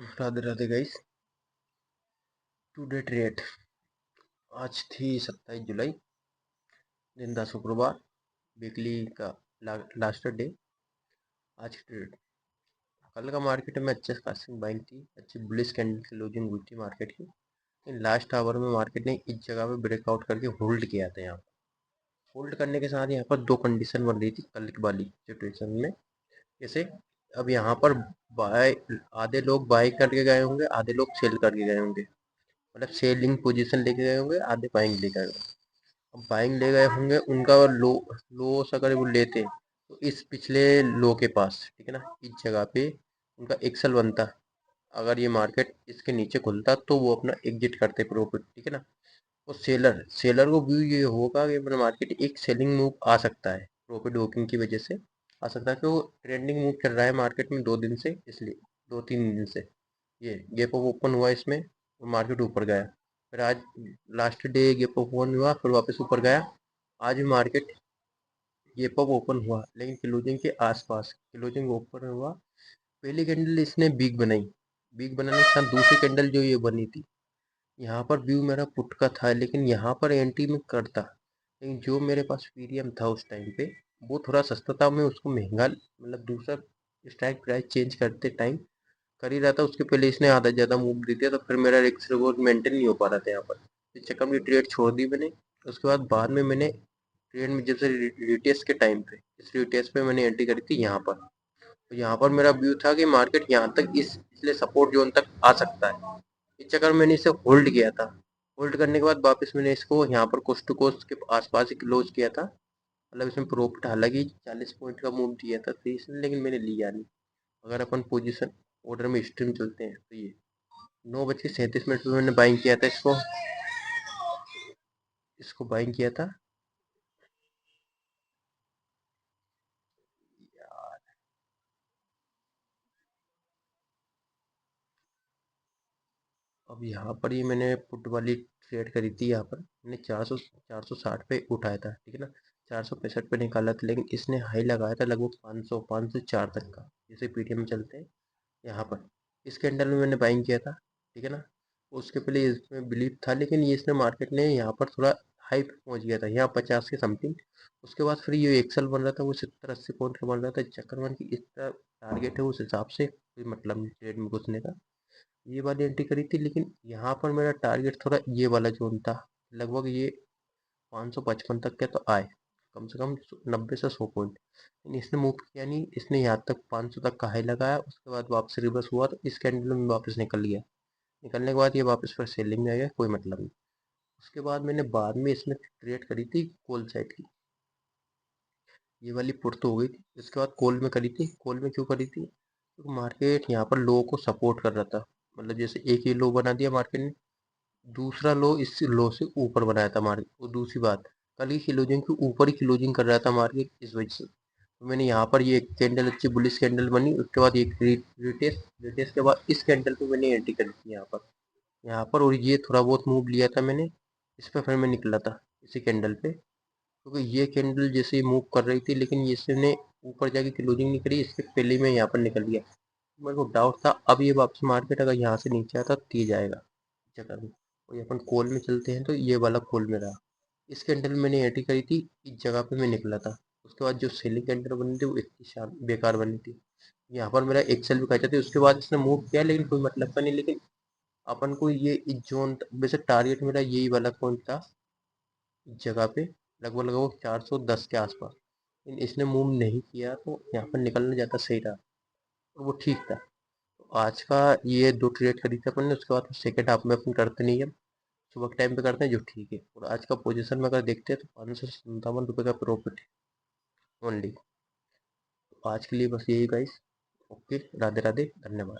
Radhe Radhe guys. Today trade आज थी 27 जुलाई, दिन था शुक्रवार, वीकली का लास्ट डे। आज की ट्रेड, कल का मार्केट में अच्छे खासी बाइंग थी, अच्छी बुलिश कैंडल की क्लोजिंग हुई थी मार्केट की। लेकिन लास्ट आवर में मार्केट ने इस जगह पे ब्रेकआउट करके होल्ड किया था। यहाँ होल्ड करने के साथ यहाँ पर दो कंडीशन बन रही थी कल वाली सिचुएशन में। जैसे अब यहाँ पर बाय, आधे लोग बाय करके गए होंगे, आधे लोग सेल करके गए होंगे, मतलब सेलिंग पोजीशन लेके गए होंगे, आधे बाइंग लेके गए होंगे। अब बाइंग ले गए होंगे, उनका लो लोस अगर वो लेते तो इस पिछले लो के पास, ठीक है ना, इस जगह पे उनका एक्सल बनता। अगर ये मार्केट इसके नीचे खुलता तो वो अपना एग्जिट करते प्रॉफिट, ठीक है ना। और सेलर सेलर को व्यू ये होगा कि अपना मार्केट एक सेलिंग मूव आ सकता है, प्रॉफिट बुकिंग की वजह से आ सकता है कि वो ट्रेंडिंग मूव चल रहा है मार्केट में 2 दिन से, इसलिए 2-3 दिन से ये गैप अप ओपन हुआ इसमें और मार्केट ऊपर गया। फिर आज last day gap up open हुआ, फिर वापस ऊपर गया। आज भी मार्केट गैप अप ओपन हुआ, लेकिन क्लोजिंग के आसपास क्लोजिंग ओपन हुआ। पहली कैंडल इसने बिग बनाई, बिग बनाने के साथ दूसरी कैंडल जो ये बनी थी, यहाँ पर व्यू मेरा पुट का था, लेकिन यहाँ पर एंट्री में करता, लेकिन जो मेरे पास पीरियम था उस टाइम पे वो थोड़ा सस्ता था। मैं उसको महंगा, मतलब दूसरा स्ट्राइक प्राइस चेंज करते टाइम कर ही रहा था, उसके पहले इसने आधा ज़्यादा मूव दे दिया, तो फिर मेरा रिस्क रिवॉर्ड मेंटेन नहीं हो पा रहा था यहाँ पर। इस चक्कर में ट्रेड छोड़ दी मैंने। उसके बाद में मैंने ट्रेड में जब से रिटेस्ट के टाइम पे, इस रिटेस्ट पे मैंने एंट्री करी थी यहाँ पर। तो यहाँ पर मेरा व्यू था कि मार्केट यहाँ तक, इस पिछले सपोर्ट जोन तक आ सकता है। इस चक्कर में मैंने इसे होल्ड किया था। होल्ड करने के बाद वापस मैंने इसको यहाँ पर कोस्ट टू कोस्ट के आसपास ही क्लोज किया था। मतलब इसमें प्रॉफिट हालांकि 40 पॉइंट का मूव दिया था तो इसने, लेकिन मैंने लिया नहीं। अगर अपन पोजीशन ऑर्डर में स्ट्रीम चलते हैं तो ये 9:37 पे मैंने बाइंग किया था इसको, बाइंग किया था। अब यहाँ पर ये मैंने पुट वाली ट्रेड करी थी, यहाँ पर मैंने 460 पे उठाया था, ठीक है ना। 465 पे निकाला था, लेकिन इसने हाई लगाया था लगभग 504 तक का, जैसे पीटीएम में चलते हैं। यहाँ पर इस कैंडल में मैंने बाइंग किया था, ठीक है ना। उसके पहले इसमें बिलीव था, लेकिन ये इसने मार्केट ने यहाँ पर थोड़ा हाई पे पहुँच गया था, यहाँ 50 के समथिंग। उसके बाद फिर ये एक्सल बन रहा था, वो 70-80 पॉइंट का बन रहा था। चक्रवन की इतना टारगेट है, उस हिसाब से कोई मतलब नहीं ट्रेड में घुसने का। ये वाली एंट्री करी थी, लेकिन यहाँ पर मेरा टारगेट थोड़ा ये वाला जोन था, लगभग ये 555 तक के तो आए, कम से कम 90 से 100 पॉइंट। लेकिन इसने मूव किया नहीं, इसने यहाँ तक 500 तक का हाई लगाया, उसके बाद वापस रिवर्स हुआ तो इस कैंडल में वापस निकल गया। निकलने के बाद ये वापस फिर सेलिंग में आ गया, कोई मतलब नहीं। उसके बाद मैंने बाद में इसमें ट्रेड करी थी कॉल साइड की, ये वाली पुट तो हो गई थी। इसके बाद कॉल में करी थी। कॉल में क्यों करी थी? क्योंकि मार्केट यहाँ पर लो को सपोर्ट कर रहा था, मतलब जैसे एक ही लो बना दिया मार्केट ने, दूसरा लो इस लो से ऊपर बनाया था मार्केट। और दूसरी बात, कल की क्लोजिंग के ऊपर ही क्लोजिंग कर रहा था मार्केट, इस वजह से तो मैंने यहाँ पर ये कैंडल अच्छी बुलिश कैंडल बनी, उसके बाद एक रिटेस्ट, के बाद इस कैंडल पे मैंने एंट्री करी थी यहाँ पर। और ये थोड़ा बहुत मूव लिया था मैंने, इस पर फिर मैं निकला था इसी कैंडल पे, क्योंकि ये कैंडल जैसे मूव कर रही थी, लेकिन इसने ऊपर जाके क्लोजिंग नहीं करी, इसके पहले मैं यहाँ पर निकल गया। मेरे को डाउट था अब ये वापस मार्केट अगर यहाँ से नीचे आता तो तीज आएगा जगह में। और ये अपन कॉल में चलते हैं तो ये वाला कॉल में रहा। इस कैंडल में मैंने एंट्री करी थी, इस जगह पे मैं निकला था। उसके बाद जो सेलिंग कैंडल बनी थी वो इतनी बेकार बनी थी। यहाँ पर मेरा एक्सेल भी खाई थी, उसके बाद इसने मूव किया, लेकिन कोई मतलब का नहीं। लेकिन अपन को ये इस जोन, वैसे टारगेट मेरा यही वाला पॉइंट था, इस जगह पे लगभग लगभग 410 के आसपास। लेकिन इसने मूव नहीं किया तो यहाँ पर निकलना ज़्यादा सही रहा, और वो ठीक था। तो आज का ये दो ट्रेड करी थी अपन ने, उसके बाद सेकेंड हाफ में अपन करते नहीं है, सुबह के टाइम पे करते हैं जो ठीक है। और आज का पोजीशन में अगर देखते हैं तो 557 रुपये का प्रॉफिट है ओनली। तो आज के लिए बस यही गाइस। ओके, राधे राधे, धन्यवाद।